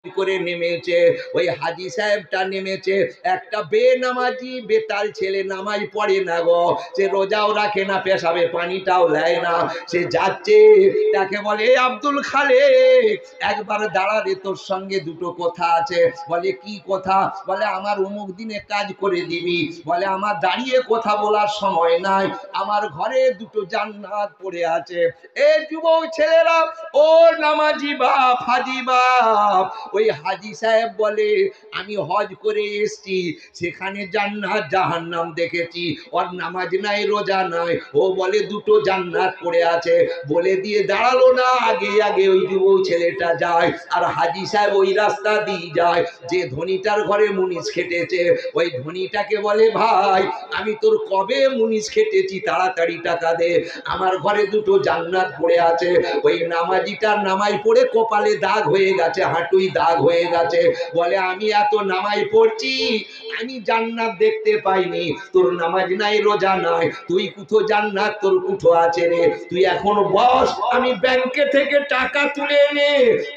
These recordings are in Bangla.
করে নেমেছে। ওই হাজি সাহেবটা নেমেছে, একটা বেনামাজি বেতাল ছেলে, নামাজ পড়ে না গো, সে রোজাও রাখে না, পেশাবে পানিটাও নেয় না, সে যাচ্ছে, তাকে বলে এই আব্দুল খালেক একবার দাঁড়া রে, তোর সঙ্গে দুটো কথা আছে। বলে কি কথা? বলে আমার অমুক দিনে কাজ করে দিবি। বলে আমার দাঁড়িয়ে কথা বলার সময় নাই, আমার ঘরে দুটো জান্নাত পড়ে আছে। এই যুবক ছেলেরা, ও নামাজি বাপ, হাজি বাপ, ওই হাজি সাহেব বলে আমি হজ করে এসেছি, সেখানে জান্নাত জাহান্নাম দেখেছি, ওর নামাজ নাই রোজা নাই। ও বলে দুটো জান্নাত পড়ে আছে। বলে দিয়ে দাঁড়ালো না, আগে আগে ওই যুবক ছেলেটা যায়, আর হাজি সাহেব ওই রাস্তা দিয়ে যায়। যে ধনীটার ঘরে মুনিশ খেটেছে, ওই ধনীটাকে বলে ভাই আমি তোর কবে মুনিশ খেটেছি, তাড়াতাড়ি টাকা দে, আমার ঘরে দুটো জান্নাত পড়ে আছে। ওই নামাজিটার নামাজ পড়ে কপালে দাগ হয়ে গেছে, হাঁটুই দাগ হয়ে গেছে। বলে আমি এত নামাজ পড়ছি, আমি জান্নাত দেখতে পাইনি, তোর নামাজ নাই রোজা নাই, তুই কুঠো জান্নাত তোর কুঠো আছে রে, তুই এখন বস, আমি ব্যাংকে থেকে টাকা তুলে এনে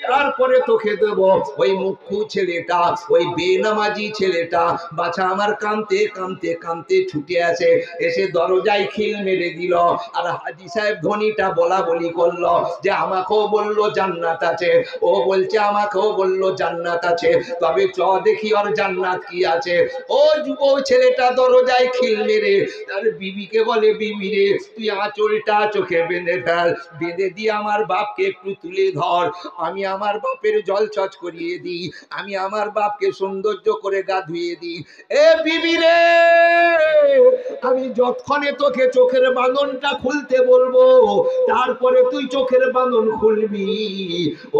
তারপরে তোকে দেব। ওই মুখ্যু ছেলেটা, ওই বেনামাজি ছেলেটা, বাছা আমার কাঁদতে কাঁদতে কাঁদতে ছুটে আসে, এসে দরজায় খিল মেরে দিল। আর হাজি সাহেব ধনীটা বলা বলি করলো যে আমাকেও বললো জান্নাত আছে, ও বলছে আমাকেও বললো জান্নাত আছে, তবে চ দেখি ওর জান্নাত কি আছে। ও যুবক ছেলেটা দরজায় খিল মেরে তার বিবিকে বলে বিবি রে, তুই আঁচলটা চোখে বেঁধে ফেল, বেঁধে দিয়ে আমার বাপকে একটু তুলে ধর, আমি আমার বাপের জল ছচ করিয়ে দিই, আমি আমার বাপকে সৌন্দর্য করে গা ধুয়ে দিই। এ বিবি রে, আমি যতক্ষণে তোকে চোখের বাঁধনটা খুলতে বলবো, তারপরে তুই চোখের বাঁধন খুলবি।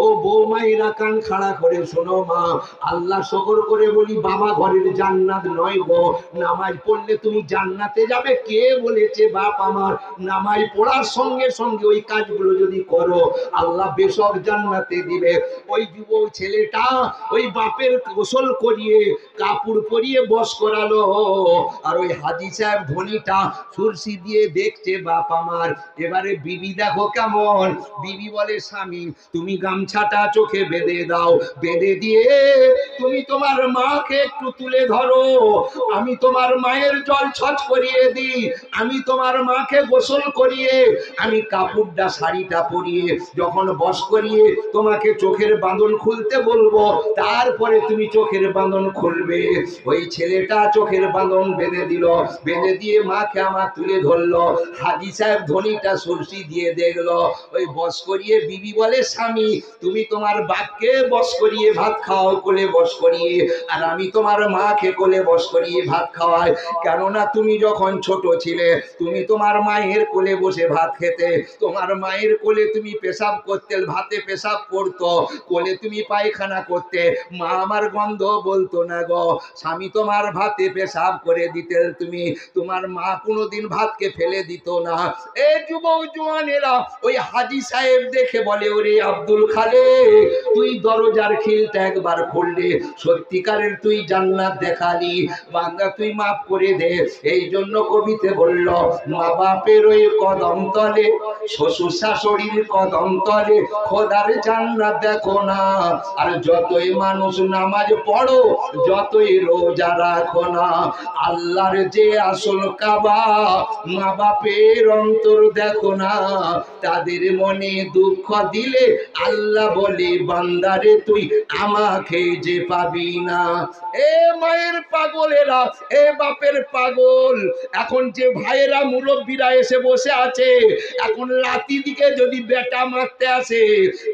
ও বৌমাইরা কান খাড়া করে শোনো মা, আল্লাহ শকর করে বলি, বাবা ঘরের জান্নাত নয় গো, নামাজ পড়লে তুমি জান্নাতে যাবে। কে বলেছে বাপ আমার, নামাজ পড়ার সঙ্গে সঙ্গে ওই কাজগুলো যদি করো আল্লাহ বেশক জান্নাতে দিবে। ওই যুবক ছেলেটা ওই বাপের গোসল করিয়ে কাপড় পরিয়ে বস করালো, আর ওই হাজি সাহেব ধনীটা সুরসি দিয়ে দেখছে বাপ আমার। এবারে বিবি দেখো কেমন, বিবি বলে স্বামী তুমি গামছাটা চোখে বেঁধে দাও, বেঁধে দিয়ে তুমি তোমার মাকে একটু তুলে ধরো, আমি তোমার মায়ের জল ছচ করিয়ে দিই, আমি তোমার মাকে গোসল করিয়ে আমি কাপড়টা শাড়িটা পরিয়ে যখন বস করিয়ে তোমাকে চোখের বাঁধন খুলতে বলবো, তারপরে তুমি চোখের বাঁধন খুলবে। ওই ছেলেটা চোখের বাঁধন বেঁধে দিল, বেঁধে দিয়ে মাকে আমার তুলে ধরলো। হাজি সাহেব ধনীটা সরষি দিয়ে দেখলো, ওই বস করিয়ে বিবি বলে স্বামী তুমি তোমার বাপকে বস করিয়ে ভাত খাও, কোলে বস করিয়ে, আর আমি তোমার মাকে কোলে বস করিয়ে ভাত খাওয়াই, কেননা তুমি যখন ছোট ছিলে তুমি তোমার মায়ের কোলে বসে ভাত খেতে, তোমার মায়ের কোলে তুমি পেশাব করতে, ভাতে পেশাব পড়তো, কোলে তুমি পায়খানা করতে, মা আমার গন্ধ বলতো না গো, স্বামী তোমার ভাতে পেশাব করে দিতে, তুমি তোমার মা কোনোদিন ভাতকে ফেলে দিত না। এই যুবক জওয়ানেরা, ওই হাজি সাহেব দেখে বলে ওরে আব্দুল খালেক, তুই দরজার খিলটা একবার খুললে, সত্যিকারের তুই জান্নাত দেখালি, বান্দা তুই মাফ করে দে। এই জন্য কবিতে বলল, মা বাপের ওই কদম তলে, শ্বশুর শাশুড়ির কদম তলে খোদার জান্নাত দেখো না। আর যতই মানুষ নামাজ পড়ো, যতই রোজা রাখো না, আল্লাহর যে আসল কাবা, মা বাপের অন্তর দেখো না, তাদের মনে দুঃখ দিলে আল্লাহ বলে বান্দারে তুই আমাকে যে পাবি না। এ মায়ের পাগলেরা, এ বাপের পাগল, এখন যে ভাইয়েরা মুরব্বীরা এসে বসে আছে, এখন রাতি দিকে যদি বেটা মারতে আসে,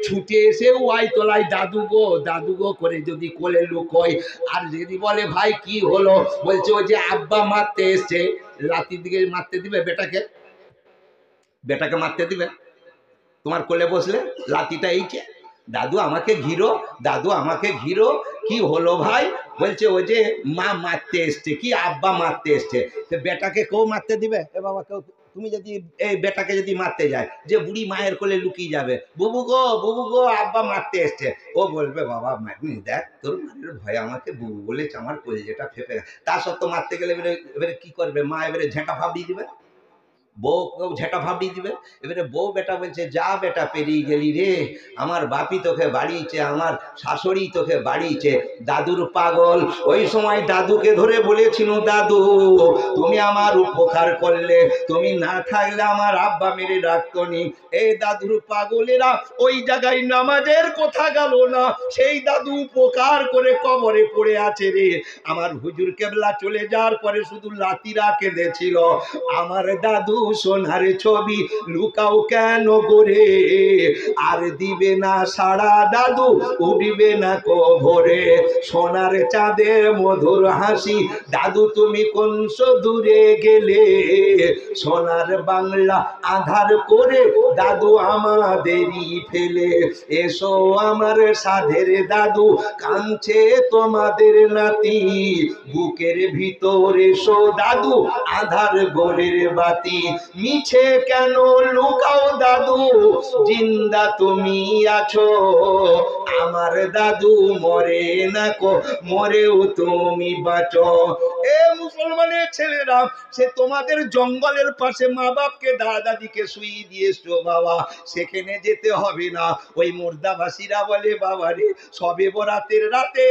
ছুটে এসে ওয়াই তোলাই দাদু গো করে যদি কোলে লুকোয়, আর যদি বলে ভাই কি হলো, বলছে ও যে আব্বা মারতে এসছে, রাতির দিকে মারতে দিবে বেটাকে? বেটাকে মারতে দিবে? তোমার কোলে বসলে লাঠিটা এইছে, দাদু আমাকে ঘিরো, দাদু আমাকে ঘিরো, কি হলো ভাই? বলছে ও যে মা মারতে এসছে, কি আব্বা মারতে এসছে। বেটাকে কেউ মারতে দিবে? এ বাবা কেউ, তুমি যদি এই বেটাকে যদি মারতে যায়, যে বুড়ি মায়ের কোলে লুকিয়ে যাবে, বুবু গো আব্বা মারতে এসছে, ও বলবে বাবা মারনি, দেখ তোর মায়ের ভয় আমাকে বুবু বলেছে, আমার কোলে যেটা ফেপে, তা সত্ত্বেও মারতে গেলে এবারে কি করবে মা? এবারে ঝেঁটা ভাব দিয়ে দিবে, বউ কেউ ঝেঁটা ভাবড়ি দিবে। এবারে বউ বেটা বলছে যা বেটা পেরিয়ে গেলি রে, আমার বাপি তোকে বাড়িয়েছে, আমার শাশুড়ি তোকে বাড়িছে, দাদুর পাগল। ওই সময় দাদুকে ধরে বলেছিল, দাদু তুমি আমার উপকার করলে, তুমি না থাকলে আমার আব্বা মেরে রাখতো নি। এই দাদুর পাগলেরা ওই জায়গায় নামাজের কথা গেল না, সেই দাদু উপকার করে কবরে পড়ে আছে রে। আমার হুজুর কেবলা চলে যাওয়ার পরে শুধু লাতিরা কেঁদেছিল, আমার দাদু সোনার ছবি লুকাও কেন করে, আর দিবে না সারা দাদু উঠবে না কবরে, সোনার চাঁদে মধুর হাসি দাদু তুমি কোন দূরে গেলে, সোনার বাংলা আধার করে দাদু আমাদেরই ফেলে, এসো আমার সাধের দাদু কাঁদছে তোমাদের নাতি, বুকের ভিতর এসো দাদু আধার গোরের বাতি, মিছে কেন লুকাও দাদু জিন্দা তুমি আছো, আমার দাদু মরে না কো মরেও তুমি বাঁচো। এ মুসলমানের ছেলেরা, সে তোমাদের জঙ্গলের পাশে মা বাপকে দাদা দাদিকে শুইয়ে দিয়েছো বাবা, সেখানে যেতে হবে না। ওই মুর্দাবাসীরা বলে বাবা রে, সবে বরাতের রাতে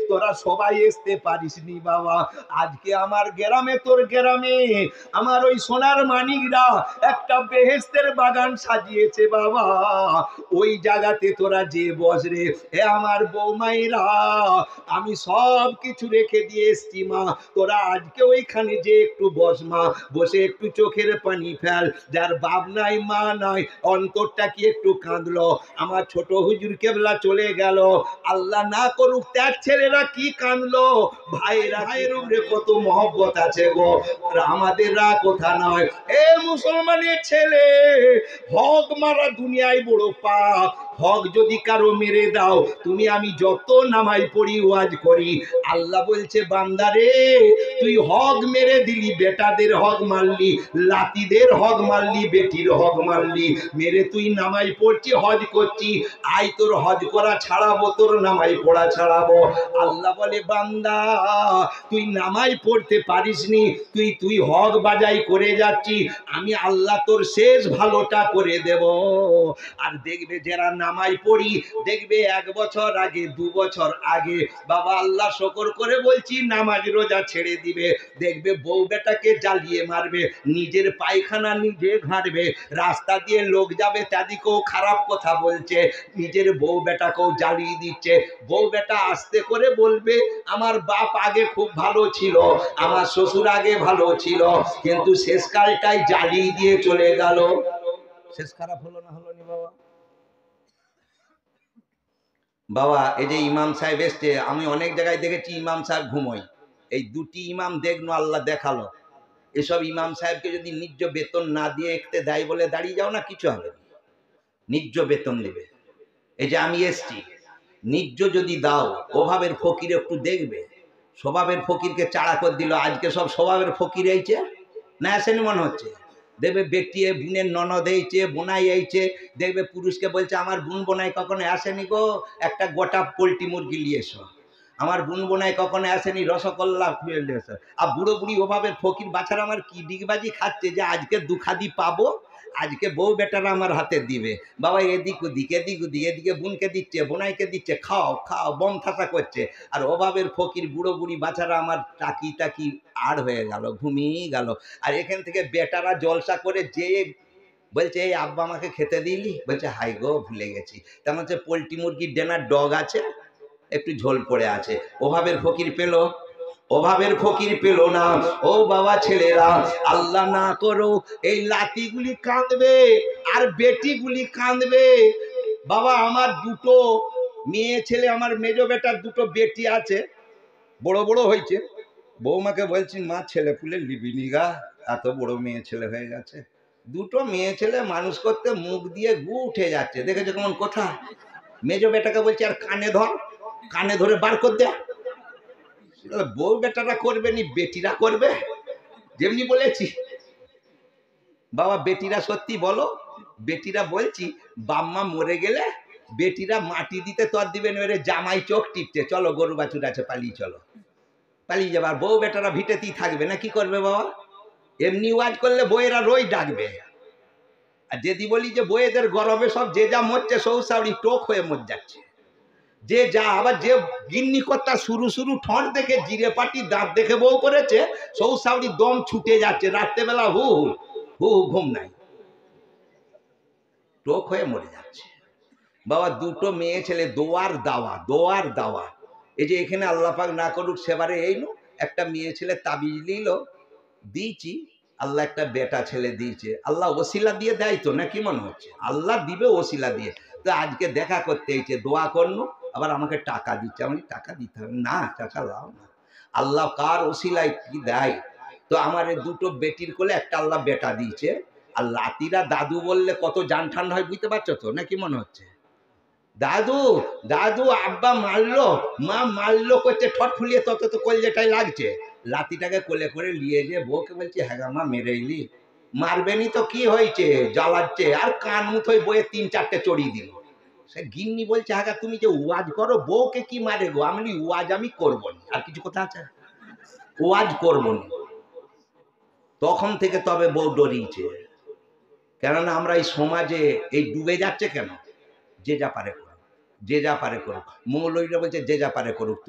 তোরা সবাই আসতে পারিস নি বাবা, আজকে আমার গ্রামে তোর গ্রামে আমার ওই সোনার মানিকরা একটা বেহেশতের বাগান সাজিয়েছে বাবা, ওই জায়গাতে তোরা যে বস রে। এ আমার বৌমাইরা, আমি সব কিছু রেখে দিয়ে এসছি মা, তোরা আজকে ওইখানে যে একটু বস মা, বসে একটু চোখের পানি ফেল। যার বাপ নাই মা নাই অন্তরটা কি একটু কাঁদলো। আমার ছোট হুজুর কেবলা চলে গেল, আল্লাহ না করুক তার ছেলেরা কি কাঁদলো, ভাইরা ভাইয়ের উপরে কত মহব্বত আছে গো, আর আমাদের রা কথা নয়। এ মুসলমানের ছেলে, হক মারা দুনিয়ায় বড় পাপ, হক যদি কারো মেরে দাও, তুমি আমি যত নামাজ পড়ি ওয়াজ করি, আল্লাহ বলছে বান্দারে তুই হক মেরে দিলি, বেটাদের হক মারলি, লাতিদের হক মারলি, বেটির হক মারলি, মেরে তুই নামাজ পড়ছি হজ করছি, আই তোর হজ করা ছাড়াবো, তোর নামাজ পড়া ছাড়াবো। আল্লাহ বলে বান্দা তুই নামাজ পড়তে পারিসনি, তুই হক বাজাই করে যাচ্ছি, আমি আল্লাহ তোর শেষ ভালোটা করে দেব। আর দেখবে যারা নামাজ পড়ি, দেখবে 1 বছর আগে 2 বছর আগে বাবা আল্লাহ শকর করে বলছি নামাজ রোজা ছেড়ে দিবে, দেখবে বউ বেটাকে জ্বালিয়ে মারবে, নিজের পায়খানা নিজে ঘাঁটবে, রাস্তা দিয়ে লোক যাবে তাদিকেও খারাপ কথা বলছে, নিজের বউ বেটাকেও জ্বালিয়ে দিচ্ছে। বউ বেটা আস্তে করে বলবে আমার বাপ আগে খুব ভালো ছিল, আমার শ্বশুর আগে ভালো ছিল, কিন্তু শেষকালটাই জ্বালিয়ে দিয়ে চলে গেল। শেষ খারাপ হলো না হলো নি বাবা? বাবা এই যে ইমাম সাহেব এসছে, আমি অনেক জায়গায় দেখেছি ইমাম সাহেব ঘুমোয়, এই 2টি ইমাম দেখনো আল্লাহ দেখালো, এসব ইমাম সাহেবকে যদি ন্যায্য বেতন না দিয়ে একতে দেয় বলে দাঁড়িয়ে যাও না, কিছু হবে না, ন্যায্য বেতন নেবে। এই যে আমি এসছি, ন্যায্য যদি দাও, অভাবের ফকির একটু দেখবে, স্বভাবের ফকিরকে চাড়া করে দিল, আজকে সব স্বভাবের ফকির এইছে না আসেনি মনে হচ্ছে, দেখবে বেটিয়ে বোনের ননদ এইছে, বোনাই এইছে, দেখবে পুরুষকে বলছে আমার বোন বোনাই কখনো আসেনি গো, একটা গোটা পোলট্রি মুরগি নিয়ে এসো, আমার বোন বোনাই কখনো আসেনি রসগোল্লা খুলে নিয়ে এসো। আর বুড়ো বুড়ি অভাবের ফকির বাছারা আমার কি ডিগবাজি খাচ্ছে যে আজকে দুখাদি পাবো, আজকে বউ বেটারা আমার হাতে দিবে, বাবা এদিক ওদিক এদিক ওদিক, এদিকে বোনকে দিচ্ছে বোনাইকে দিচ্ছে, খাও খাও বম থাকা করছে, আর অভাবের ফকির বুড়ো বুড়ি বাছারা আমার টাকি টাকি আড় হয়ে গেল, ঘুমিয়ে গেল। আর এখান থেকে বেটারা জলসা করে যে বলছে এই আব্বা আমাকে খেতে দিলি, বলছে হাই গো ভুলে গেছি, তেমন হচ্ছে পোলট্রি মুরগির ডেনার ডগ আছে, একটু ঝোল পড়ে আছে, অভাবের ফকির পেল, অভাবের ফকির পেল না। ও বাবা ছেলেরা, আল্লাহ না করো এই লাতিগুলি কাঁদবে আর বেটিগুলি কাঁদবে। বাবা আমার 2টো মেয়ে ছেলে, আমার মেজো বেটার 2টো বেটি আছে, বড় বড় হয়েছে, বৌমাকে বলছি মা ছেলে পুলে লিবিনি গা, এত বড় মেয়ে ছেলে হয়ে গেছে, 2টো মেয়ে ছেলে মানুষ করতে মুখ দিয়ে গু উঠে যাচ্ছে, দেখেছো কেমন কথা। মেজো বেটাকে বলছি আর কানে ধর, কানে ধরে বার কর দে, বউ বেটারা করবে নি বেটিরা করবে, যেমনি বলেছি। বাবা বেটিরা সত্যি বলো, বেটিরা বলছি বাম্মা মরে গেলে বেটিরা মাটি দিতে তোর দিবেন, এবারে জামাই চোখ টিপছে, চলো গরু বাছুর আছে পালিয়ে চলো, পালিয়ে যাবে, আর বউ বেটারা ভিটেতেই থাকবে না, কি করবে বাবা? এমনি ওয়াজ করলে বইয়েরা রই ডাকবে, আর যদি বলি যে বইয়েদের গরমে সব যে যা মরছে সৌসাউরি টোক হয়ে মর যাচ্ছে, যে যা আবার যে গিন্নি কর্তা শুরু শুরু ঠোঁট দেখে জিরে পাটি দাঁত দেখে বউ করেছে, সৌ সাউরি দম ছুটে যাচ্ছে, রাত্রেবেলা হু হু হু ঘুম নাই, টোক হয়ে মরে যাচ্ছে। বাবা দুটো মেয়ে ছেলে, দোয়ার দাওয়া, দোয়ার দাওয়া। এই যে এখানে আল্লাহ পাক না করুক সেবারে এই নো একটা মেয়ে ছেলে তাবিজ নিল, দিয়েছি, আল্লাহ একটা বেটা ছেলে দিয়েছে। আল্লাহ ওসিলা দিয়ে দেয় তো, না কি মনে হচ্ছে? আল্লাহ দিবে ওসিলা দিয়ে। তো আজকে দেখা করতে এসেছে, দোয়া করলো, আবার আমাকে টাকা দিচ্ছে। আমি টাকা দিতে হবে না চাচা, লাও না, আল্লাহ কার ওসিলায় কি দেয়। তো আমার এই দুটো বেটির কোলে একটা আল্লাহ বেটা দিয়েছে। আর লাতিরা দাদু বললে কত জান ঠান্ডা হয় বুঝতে পারছো তো, না কি মনে হচ্ছে? দাদু দাদু আব্বা মারলো, মা মারলো করছে, ঠট ফুলিয়ে তত তো কলজেটাই লাগছে। লাতিটাকে কোলে করে নিয়ে যে বউকে বলছে, হ্যাঁ গা মা মেরে এলি, মারবেনি তো কি হয়েছে, জ্বালাচ্ছে। আর কান মুথোয় বইয়ে 3-4টে চড়িয়ে দিল। সে গিন্নি বলছে, হ্যাঁ গা তুমি যে ওয়াজ করো, বউকে কি মারে গো? আমি ওয়াজ আমি করবো না। আর কিছু কথা আছে? ওয়াজ করবো না। তখন থেকে তবে বউ ডরিয়েছে। কেননা আমরা এই সমাজে এই ডুবে যাচ্ছে কেন? যে যা পারে করুক, যে যা পারে করুক। মৌলবীরা বলছে যে যা পারে করুক।